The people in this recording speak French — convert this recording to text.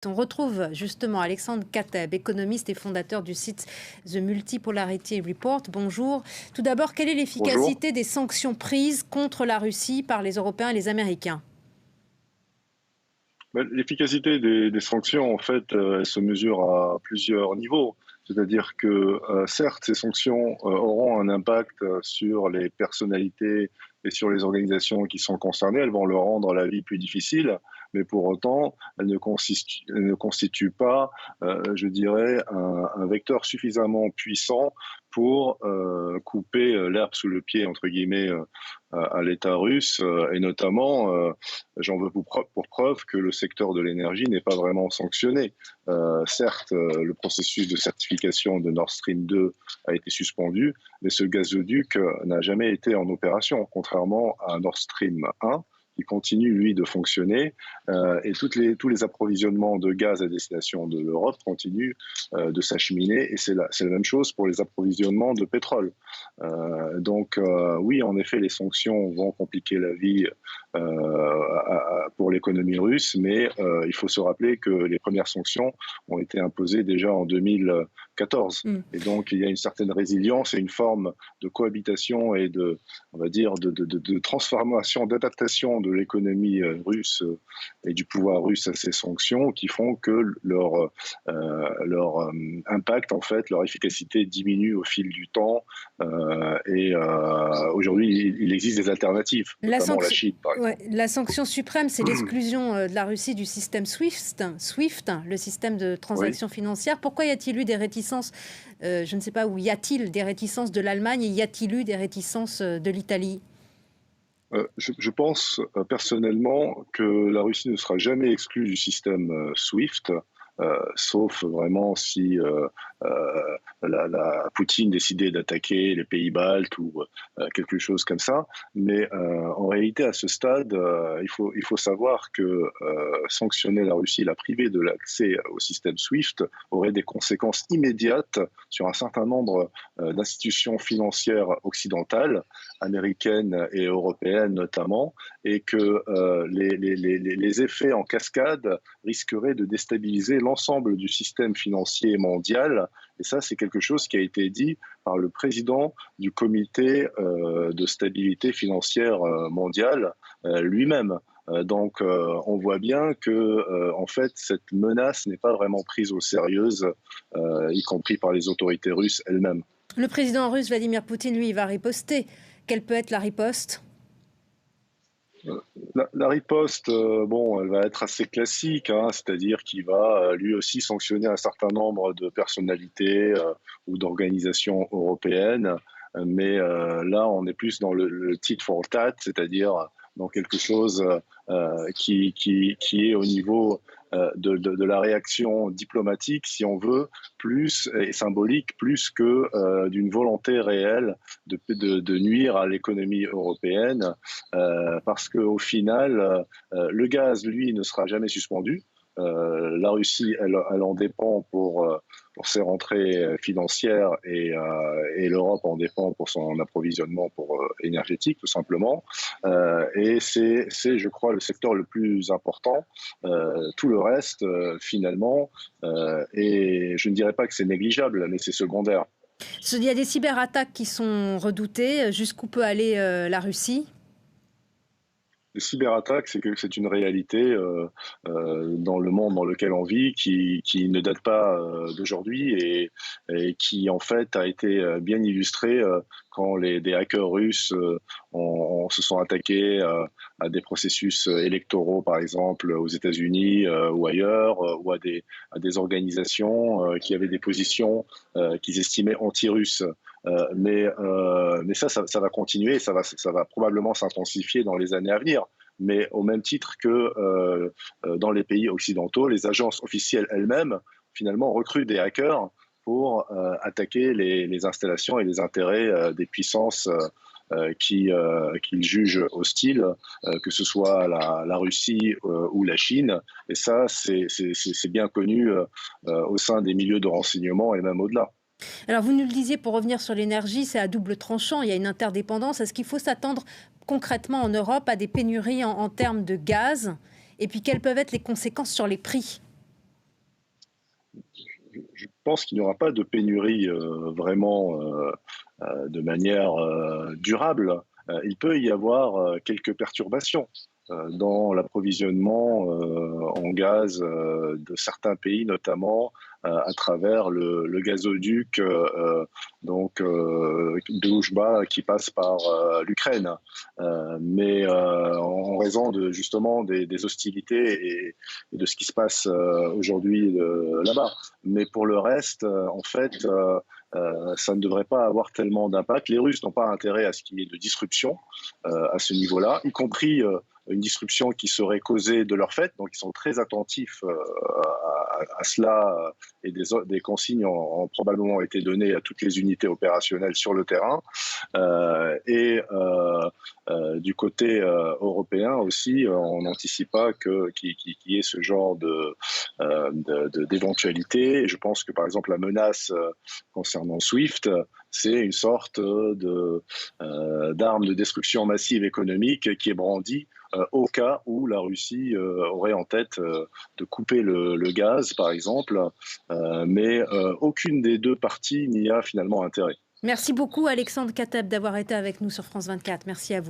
On retrouve justement Alexandre Kateb, économiste et fondateur du site The Multipolarity Report. Bonjour. Tout d'abord, quelle est Bonjour. l'efficacité des sanctions prises contre la Russie par les Européens et les Américains? L'efficacité des sanctions, en fait, elle se mesure à plusieurs niveaux. C'est-à-dire que, certes, ces sanctions auront un impact sur les personnalités et sur les organisations qui sont concernées. Elles vont leur rendre la vie plus difficile, mais pour autant, elles ne constituent pas, je dirais, un vecteur suffisamment puissant pour couper l'herbe sous le pied, entre guillemets, à l'État russe, et notamment, j'en veux pour preuve que le secteur de l'énergie n'est pas vraiment sanctionné. Certes, le processus de certification de Nord Stream 2 a été suspendu, mais ce gazoduc n'a jamais été en opération, contrairement à Nord Stream 1, qui continue, lui, de fonctionner, et tous les approvisionnements de gaz à destination de l'Europe continuent de s'acheminer, et c'est la même chose pour les approvisionnements de pétrole. Donc, oui, en effet, les sanctions vont compliquer la vie pour l'économie russe, mais il faut se rappeler que les premières sanctions ont été imposées déjà en 2014. Hmm. Et donc, il y a une certaine résilience et une forme de cohabitation et on va dire, de transformation, d'adaptation de l'économie russe et du pouvoir russe à ces sanctions qui font que leur impact, en fait, leur efficacité diminue au fil du temps. Aujourd'hui, il existe des alternatives, La notamment la sanction, Chine, par ouais, exemple. la sanction suprême, c'est l'exclusion de la Russie du système SWIFT, le système de Oui. transactions financières. Pourquoi y a-t-il eu des réticences, je ne sais pas, où y a-t-il des réticences de l'Allemagne et y a-t-il eu des réticences de l'Italie? Je pense personnellement que la Russie ne sera jamais exclue du système SWIFT, sauf vraiment si la Poutine décidait d'attaquer les pays baltes ou quelque chose comme ça. Mais en réalité, à ce stade, il faut savoir que sanctionner la Russie, la priver de l'accès au système SWIFT, aurait des conséquences immédiates sur un certain nombre d'institutions financières occidentales, américaines et européennes notamment, et que les effets en cascade risqueraient de déstabiliser l'ensemble du système financier mondial. Et ça, c'est quelque chose qui a été dit par le président du comité de stabilité financière mondiale lui-même. Donc, on voit bien que, en fait, cette menace n'est pas vraiment prise au sérieux, y compris par les autorités russes elles-mêmes. Le président russe Vladimir Poutine, lui, il va riposter. Quelle peut être la riposte? La riposte, bon, elle va être assez classique, hein, c'est-à-dire qu'il va lui aussi sanctionner un certain nombre de personnalités ou d'organisations européennes, mais là, on est plus dans le tit for tat, c'est-à-dire dans quelque chose qui est au niveau de la réaction diplomatique, si on veut, plus et symbolique, plus que d'une volonté réelle de nuire à l'économie européenne, parce qu'au final, le gaz, lui, ne sera jamais suspendu. La Russie, elle en dépend pour ses rentrées financières et l'Europe en dépend pour son approvisionnement énergétique, tout simplement. Et c'est, je crois, le secteur le plus important. Tout le reste, finalement, et je ne dirais pas que c'est négligeable, mais c'est secondaire. Il y a des cyberattaques qui sont redoutées. Jusqu'où peut aller la Russie? Les cyberattaques, c'est une réalité dans le monde dans lequel on vit qui ne date pas d'aujourd'hui et qui en fait a été bien illustrée quand des hackers russes se sont attaqués à des processus électoraux, par exemple aux États-Unis ou ailleurs, ou à des organisations qui avaient des positions qu'ils estimaient anti-russes. Mais ça va continuer, ça va probablement s'intensifier dans les années à venir. Mais au même titre que dans les pays occidentaux, les agences officielles elles-mêmes, finalement, recrutent des hackers pour attaquer les installations et les intérêts des puissances qu'ils jugent hostiles, que ce soit la Russie ou la Chine. Et ça, c'est bien connu au sein des milieux de renseignement et même au-delà. Alors, vous nous le disiez, pour revenir sur l'énergie, c'est à double tranchant, il y a une interdépendance. Est-ce qu'il faut s'attendre concrètement en Europe à des pénuries en termes de gaz? Et puis, quelles peuvent être les conséquences sur les prix? pense qu'il n'y aura pas de pénurie vraiment de manière durable. Il peut y avoir quelques perturbations dans l'approvisionnement en gaz de certains pays, notamment à travers le gazoduc Druzhba qui passe par l'Ukraine. Mais en raison de justement des hostilités et de ce qui se passe aujourd'hui là-bas. Mais pour le reste, en fait, ça ne devrait pas avoir tellement d'impact. Les Russes n'ont pas intérêt à ce qu'il y ait de disruption à ce niveau-là, y compris une disruption qui serait causée de leur fait. Donc, ils sont très attentifs à cela et des consignes ont probablement été données à toutes les unités opérationnelles sur le terrain. Du côté européen aussi, on n'anticipe pas qu'il y ait ce genre d'éventualité. Et je pense que, par exemple, la menace concernant SWIFT, c'est une sorte d'arme de destruction massive économique qui est brandie au cas où la Russie aurait en tête de couper le gaz, par exemple. Mais aucune des deux parties n'y a finalement intérêt. Merci beaucoup Alexandre Kateb d'avoir été avec nous sur France 24. Merci à vous.